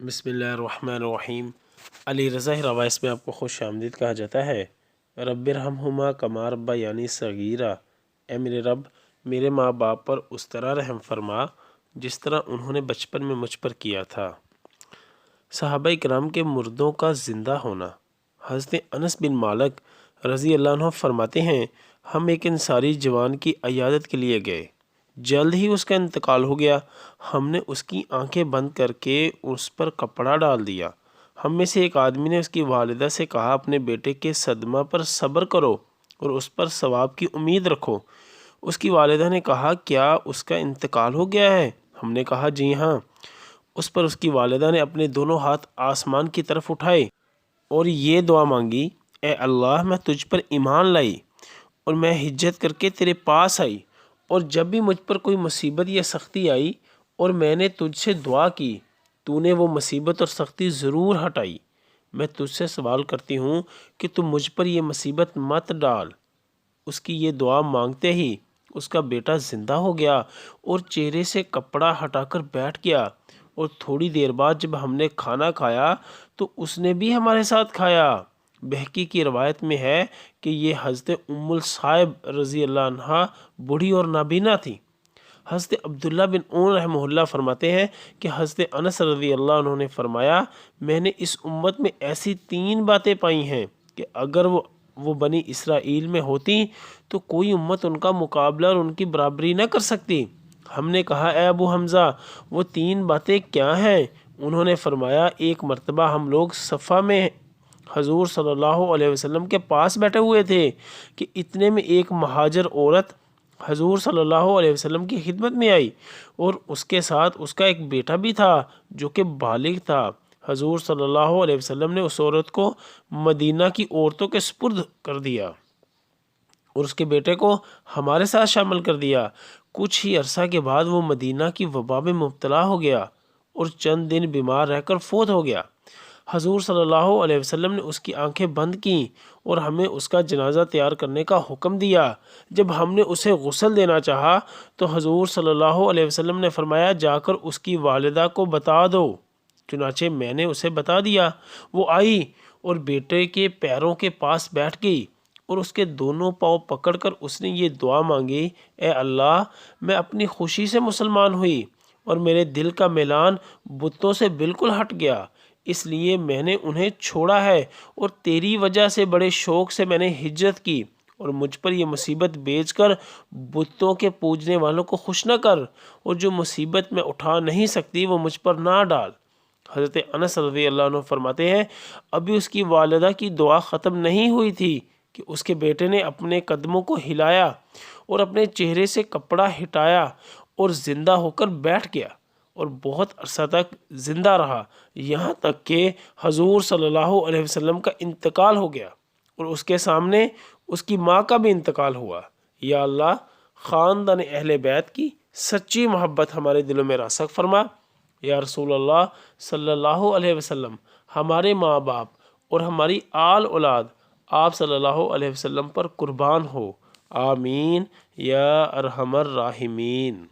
بسم اللہ الرحمن الرحیم۔ علی رضا روایس میں آپ کو خوش آمدید کہا جاتا ہے۔ رب ارحمہما کما ربیانی صغیرا، اے میرے رب میرے ماں باپ پر اس طرح رحم فرما جس طرح انہوں نے بچپن میں مجھ پر کیا تھا۔ صحابہ کرام کے مردوں کا زندہ ہونا۔ حضرت انس بن مالک رضی اللہ عنہ فرماتے ہیں، ہم ایک انصاری جوان کی عیادت کے لیے گئے، جلد ہی اس کا انتقال ہو گیا۔ ہم نے اس کی آنکھیں بند کر کے اس پر کپڑا ڈال دیا۔ ہم میں سے ایک آدمی نے اس کی والدہ سے کہا، اپنے بیٹے کے صدمہ پر صبر کرو اور اس پر ثواب کی امید رکھو۔ اس کی والدہ نے کہا، کیا اس کا انتقال ہو گیا ہے؟ ہم نے کہا، جی ہاں۔ اس پر اس کی والدہ نے اپنے دونوں ہاتھ آسمان کی طرف اٹھائے اور یہ دعا مانگی، اے اللہ میں تجھ پر ایمان لائی اور میں ہجرت کر کے تیرے پاس آئی، اور جب بھی مجھ پر کوئی مصیبت یا سختی آئی اور میں نے تجھ سے دعا کی، تو نے وہ مصیبت اور سختی ضرور ہٹائی۔ میں تجھ سے سوال کرتی ہوں کہ تم مجھ پر یہ مصیبت مت ڈال۔ اس کی یہ دعا مانگتے ہی اس کا بیٹا زندہ ہو گیا اور چہرے سے کپڑا ہٹا کر بیٹھ گیا، اور تھوڑی دیر بعد جب ہم نے کھانا کھایا تو اس نے بھی ہمارے ساتھ کھایا۔ بہقی کی روایت میں ہے کہ یہ حضرت ام الصائب رضی اللہ عنہا بوڑھی اور نابینا تھی۔ حضرت عبداللہ بن عون رحمہ اللہ فرماتے ہیں کہ حضرت انس رضی اللہ عنہ نے فرمایا، میں نے اس امت میں ایسی 3 باتیں پائی ہیں کہ اگر وہ بنی اسرائیل میں ہوتی تو کوئی امت ان کا مقابلہ اور ان کی برابری نہ کر سکتی۔ ہم نے کہا، اے ابو حمزہ وہ 3 باتیں کیا ہیں؟ انہوں نے فرمایا، ایک مرتبہ ہم لوگ صفہ میں حضور صلی اللہ علیہ وسلم کے پاس بیٹھے ہوئے تھے کہ اتنے میں ایک مہاجر عورت حضور صلی اللہ علیہ وسلم کی خدمت میں آئی، اور اس کے ساتھ اس کا ایک بیٹا بھی تھا جو کہ بالغ تھا۔ حضور صلی اللہ علیہ وسلم نے اس عورت کو مدینہ کی عورتوں کے سپرد کر دیا اور اس کے بیٹے کو ہمارے ساتھ شامل کر دیا۔ کچھ ہی عرصہ کے بعد وہ مدینہ کی وبا میں مبتلا ہو گیا اور چند دن بیمار رہ کر فوت ہو گیا۔ حضور صلی اللہ علیہ وسلم نے اس کی آنکھیں بند کیں اور ہمیں اس کا جنازہ تیار کرنے کا حکم دیا۔ جب ہم نے اسے غسل دینا چاہا تو حضور صلی اللہ علیہ وسلم نے فرمایا، جا کر اس کی والدہ کو بتا دو۔ چنانچہ میں نے اسے بتا دیا۔ وہ آئی اور بیٹے کے پیروں کے پاس بیٹھ گئی اور اس کے دونوں پاؤں پکڑ کر اس نے یہ دعا مانگی، اے اللہ میں اپنی خوشی سے مسلمان ہوئی اور میرے دل کا میلان بتوں سے بالکل ہٹ گیا، اس لیے میں نے انہیں چھوڑا ہے، اور تیری وجہ سے بڑے شوق سے میں نے ہجرت کی، اور مجھ پر یہ مصیبت بیچ کر بتوں کے پوجنے والوں کو خوش نہ کر، اور جو مصیبت میں اٹھا نہیں سکتی وہ مجھ پر نہ ڈال۔ حضرت انس رضی اللہ عنہ فرماتے ہیں، ابھی اس کی والدہ کی دعا ختم نہیں ہوئی تھی کہ اس کے بیٹے نے اپنے قدموں کو ہلایا اور اپنے چہرے سے کپڑا ہٹایا اور زندہ ہو کر بیٹھ گیا، اور بہت عرصہ تک زندہ رہا، یہاں تک کہ حضور صلی اللہ علیہ وسلم کا انتقال ہو گیا اور اس کے سامنے اس کی ماں کا بھی انتقال ہوا۔ یا اللہ خاندان اہل بیت کی سچی محبت ہمارے دلوں میں راسخ فرما۔ یا رسول اللہ صلی اللہ علیہ وسلم ہمارے ماں باپ اور ہماری آل اولاد آپ صلی اللہ علیہ وسلم پر قربان ہو، آمین یا ارحم الراحمین۔